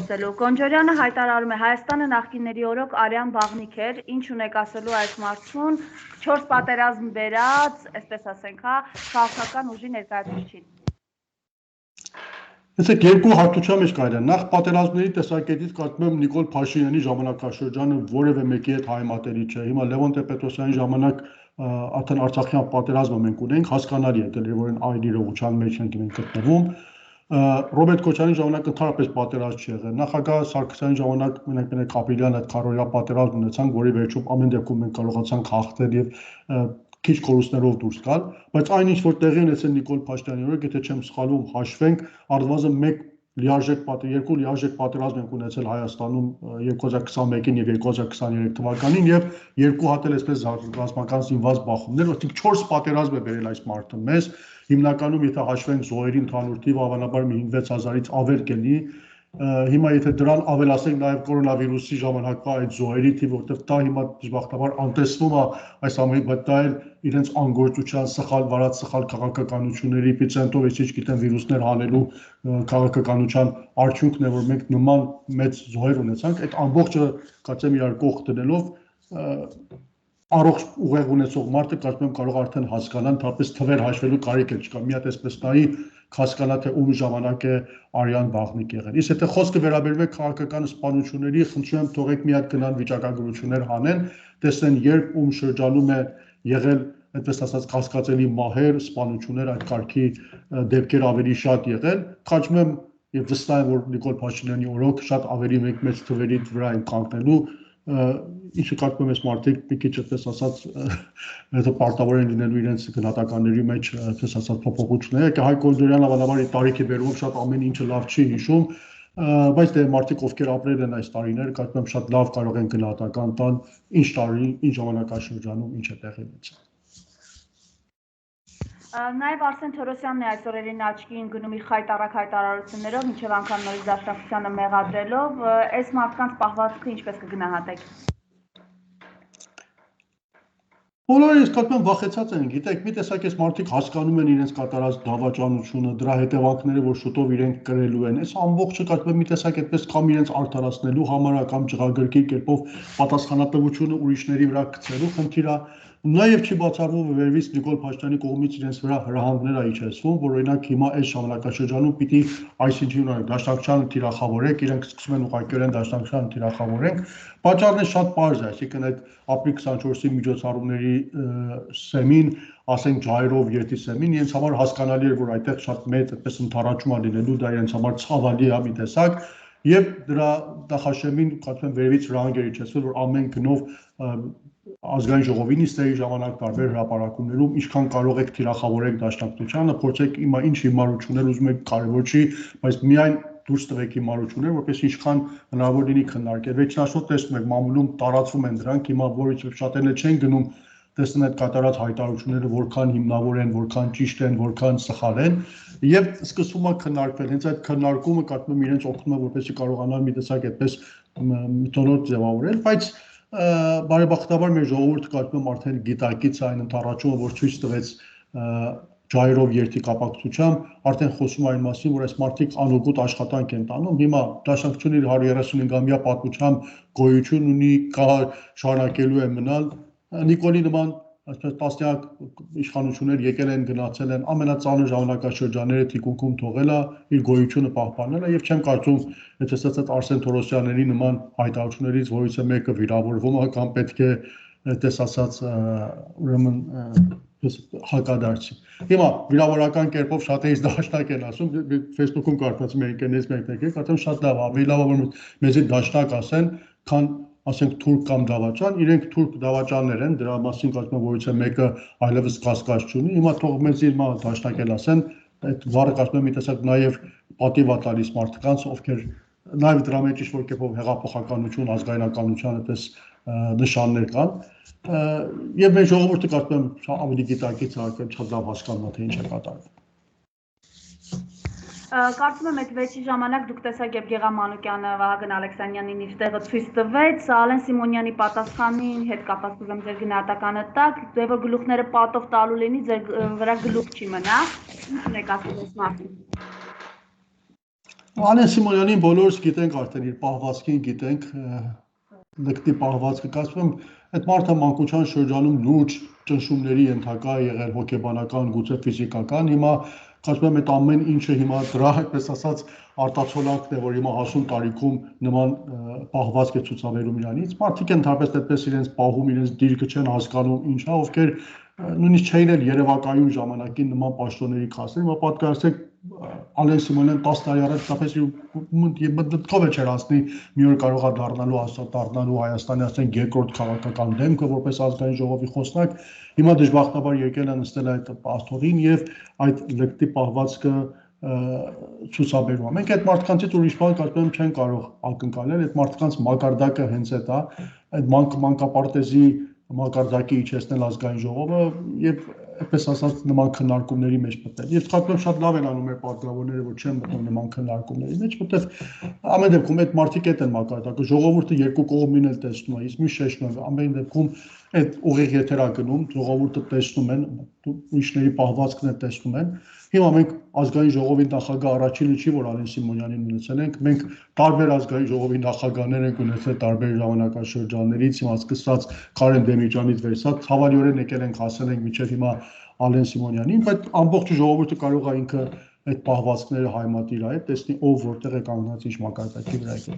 խոսելու։ Գոնջարյանը հայտարարում է Հայաստանը նախկինների օրոք արյան բաղնիք էր, ինչ ունեք ասելու այս մարդուն, 4 պատերազմ վերած, այսպես ասենք, քաղաքական ուժի ներկայացուցիչին։ Տեսեք, երկու հարթության մեջ կարելի է։ Նախ պատերազմների տեսակետից կարծում եմ Նիկոլ Փաշինյանի ժամանակաշրջանը որևէ մեկի հետ հայմատելի չէ։ Հիմա Լևոն Տեր-Պետրոսյանի ժամանակ արդեն Արցախյան պատերազմը մենք ունենք, հասկանալի է, դեռ որ այն իրողության մեջ ենք գտնվում։ Ռոբերտ Քոչարյանի ժամանակ ընդհանրապես պատերազմ չի եղել։ Նախագահ Սարգսյանի ժամանակ մենք ապրիլյան այդ քարոզիա պատերազմ ունեցանք, որի վերջում ամեն դեպքում մենք կարողացանք հաղթել եւ քիչ կորուստներով դուրս գալ, բայց այն ինչ որ տեղի ունեցել Նիկոլ Փաշինյանի օրոք, եթե չեմ սխալվում, հաշվենք, առնվազն երկու լիարժեք պատերազմ ենք ունեցել Հայաստանում 2021-ին եւ 2023 թվականին եւ երկու հատ էլ այսպես ռազմական զինված բախումներ, որտեղ 4 պատերազմ է բերել այս մարդը մեզ, հիմնականում եթե հաշվենք զոհերի ընդհանուր թիվը հավանաբար մի 6000-ից ավել կլինի։ Հիմա եթե դրան ավելացենք նաև կորոնավիրուսի ժամանակվա այդ զոհերի թիվը, որտեղ դա հիմա դժբախտաբար անտեսվում է այս ամենի, բայց դա էլ իրենց անգործության սխալ վարած սխալ քաղաքականությունների էպիցենտրով, ես չգիտեմ, վիրուսներ հանելու քաղաքականության արդյունքն է, որ մենք նման մեծ զոհեր ունեցանք, այդ ամբողջը կարծեմ իրար կողք դնելով առողջ ուղեղ ունեցող մարդը կարծում եմ կարող արդեն հասկանան, թափես թվեր հաշվելու կարիք էլ չկա, մի հատ այսպես նայի հասկանա թե ում ժամանակ է արյան բաղնիք եղել։ Իսկ եթե խոսքը վերաբերվում է քաղաքական սպանությունների, խնդրում եմ թողեք մի հատ գնան վիճակագրություններ հանեն, տեսնեն երբ ում շրջանում է եղել այդպես ասած կասկածելի մահեր, սպանություններ, այդ կարգի դեպքեր ավելի շատ եղել, քաջում եմ եւ վստահ եմ, որ Նիկոլ Փաշինյանի օրոք շատ ավելի մեծ թվերի վրա են կանգնելու, ինչը կարծում եմ այս մարդիկ մի քիչ այդպես ասած հետո պարտավոր են լինելու իրենց գնահատականների մեջ այդպես ասած փոփոխություններ, că Հայկ Գոնջարյանը հավանաբար տարիքի բերումով շատ ամեն ինչը լավ չի հիշում, բայց դե մարդիկ ովքեր ապրել են այս տարիներ, կարծում եմ շատ լավ կարող են գնահատական տալ ինչ տարի, ինչ ժամանակաշրջանում ինչ է տեղի ունեցել։ Նաև Արսեն Թորոսյանն է այս օրերին աչքի ընկնում իր խայտառակ հայտարարություններով, մինչև անգամ նորից դաշնակցությանը մեղադրելով, այս մարդկանց պահվածքը ինչպես կգնահատեք։ Բոլորը ես կարծում եմ վախեցած են, գիտեք, մի տեսակ այս մարդիկ հասկանում են իրենց կատարած դավաճանությունը, դրա հետևանքները, որ շուտով իրենք կրելու են։ Այս ամբողջը կարծում եմ մի տեսակ այդպես կամ իրենց արդարացնելու համար, կամ ջղագրքի կերպով պատասխանատվությունը ուրիշների վրա գցելու խնդիր է։ Նաև չի բացառվում վերևից Նիկոլ Փաշինյանի կողմից իրենց վրա հրահանգներ է իջեցվում, որ օրինակ հիմա այս ժամանակաշրջանում պիտի այսինչի դաշնակցությանը թիրախավորեք, իրենք սկսում են ուղղակիորեն դաշնակցությանը թիրախավորենք։ Պատճառն է շատ պարզ է, այսինքն այդ ապրիլ 24-ի միջոցառումների սեմին, ասենք ջայրով երթի սեմին, իրենց համար հասկանալի էր, որ այդտեղ շատ մեծ այդպես ընթառաջում է լինելու, դա իրենց համար ցավալի է մի տեսակ, եւ դրա նախաշեմին կարծում եմ վերևից հրահանգ էր իջեցվել, որ ամեն գնով ազգային ժողովի նիստերի ժամանակ տարբեր հրապարակումներում ինչքան կարող եք թիրախավորեք դաշնակցությանը, փորձեք հիմա ինչ հիմարություններ ուզում եք կարևոր չի, բայց միայն դուրս տվեք հիմարություններ, որպես ինչքան հնարավոր լինի քննարկել։ Վերջնաշոտ տեսնում եք մամուլում տարածվում են դրանք, հիմա որից շատերն չեն գնում, տեսնում այդ կատարած հայտարարությունները որքան հիմնավոր են, որքան ճիշտ են, որքան սխալ են, եւ սկսվում է քննարկվել։ Հենց այդ քննարկումը կարծում եմ իրենց օգնում է, որպեսզի կարողանան մի տեսակ այդպես միտոնոց ձևավորել, բայց բարեբախտաբար մեր ժողովուրդը կարծում եմ արդեն գիտակից այն ընթառաջումը, որ ցույց տվեց ջայրով երթի կապակցությամբ արդեն խոսում այն մասին, որ այս մարդիկ անօգուտ աշխատանք են տանում։ Հիմա դաշնակցությունը իր 135-ամյա պատմությամբ գոյություն ունի, կա, շարունակելու է մնալ։ Նիկոլի նման այսպես տասնյակ իշխանություններ եկել են, գնացել են, ամենածանր ժամանակաշրջանները թիկունքում թողել է, իր գոյությունը պահպանել է եւ չեմ կարծում, եթե ասած Արսեն Թորոսյանների նման հայտարարություններից որից է մեկը վիրավորվում է կամ պետք է այդպես ասած ուրեմն հակադարձի։ Հիմա վիրավորական կերպով շատերից դաշնակ են ասում, Facebook-ում կարդացի մեր ընկերներից մեկը, կարծեմ շատ լավ, ավելի լավ է որ մեզի դաշնակ ասեն, քան ասենք թուրք կամ դավաճան, իրենք թուրք դավաճաններ են, դրա մասին կարծում եմ որից է մեկը այլևս կասկած չունի։ Հիմա թող մեզ հիմա դաշնակել ասեն, այդ բառը կարծում եմ մի տեսակ նաև պատիվ է տալիս մարդկանց, ովքեր նաև դրա մեջ ինչ-որ կերպով հեղափոխականություն, ազգայնականության այդպես նշաններ կան։ Եվ մեր ժողովուրդը կարծում եմ ավելի գիտակից է, շատ լավ հասկանում է թե ինչ է կատարվում։ Կարծում եմ այդ վեճի ժամանակ դուք տեսաք Եվ Գեղամանուկյանը Վահագն Ալեքսանյանին իր տեղը ցույց տվեց, Ալեն Սիմոնյանի պատասխանին հետ կապված ուզում ձեր գնահատականը տաք, դե որ գլուխները պատով տալու լինի, ձեր վրա գլուխ չի մնա, ինչ ունեք ասել այս մարդուն։ Ալեն Սիմոնյանին բոլորս գիտենք արդեն իր պահվածքին գիտենք, լկտի պահվածքը կարծում եմ այդ մարդը մանկության շրջանում լուրջ ճնշումների ենթակա եղել հոգեբանական, գուցե ֆիզիկական, հիմա կարծում եմ այդ ամեն ինչը հիմա դրա այդպես ասած արտացոլանքն է, որ հիմա հասուն տարիքում նման պահվածք է ցուցաբերում իրանից, մարդիկ ընդհանրապես այդպես իրենց պահում, իրենց դիրքը չեն հասկանում ինչա, ովքեր նույնիսկ չէին էլ երևակայում ժամանակին նման պաշտոնների հասնել, հիմա պատկերացրեք Ալեն Սիմոնյան 10 տարի առաջ կապես մտքով է չէր անցնի մի օր կարող է դառնալու Հայաստանի ասենք երկրորդ քաղաքական դեմքը որպես ազգային ժողովի խոսնակ, հիմա դժբախտաբար եկել են նստել այդ պաստորին եւ այդ լկտի պահվածքը ցուցաբերում։ Մենք այդ մարդկանցից ուրիշ բան կարծում եմ չեն կարող ակնկալել, այդ մարդկանց մակարդակը հենց այդ է, այդ մանկապարտեզի մակարդակի իջեցնել ազգային ժողովը եւ այդպես ասած նման քննարկումների մեջ մտնել։ Ես կարծում եմ շատ լավ են անում մեր պատգամավորները, որ չեն մտնում նման քննարկումների մեջ, որտեղ ամեն դեպքում այդ մարդիկ այդ են մակարդակը, ժողովուրդը երկու կողմին էլ տեսնում է, իսկ մի շեշտն ամեն դեպքում այդ ուղիղ եթերա գնում, ժողովուրդը տեսնում են, ուրիշների պահվածքն է տեսնում են։ Հիմա մենք ազգային ժողովի նախագահ առաջինը չի, որ Ալեն Սիմոնյանին ունեցել ենք, մենք տարբեր ազգային ժողովի նախագահներ ենք ունեցել տարբեր ժամանակաշրջաններից, հիմա սկսած Կարեն Դեմիրճյանից վերցած, ցավալիորեն եկել ենք հասել ենք մինչև հիմա Ալեն Սիմոնյանին, բայց ամբողջ ժողովուրդը կարող է ինքը այդ պահվածքները հայմատիր այդ, տեսնի ով որտեղ է կանգնած ինչ մակարդակի վրա է։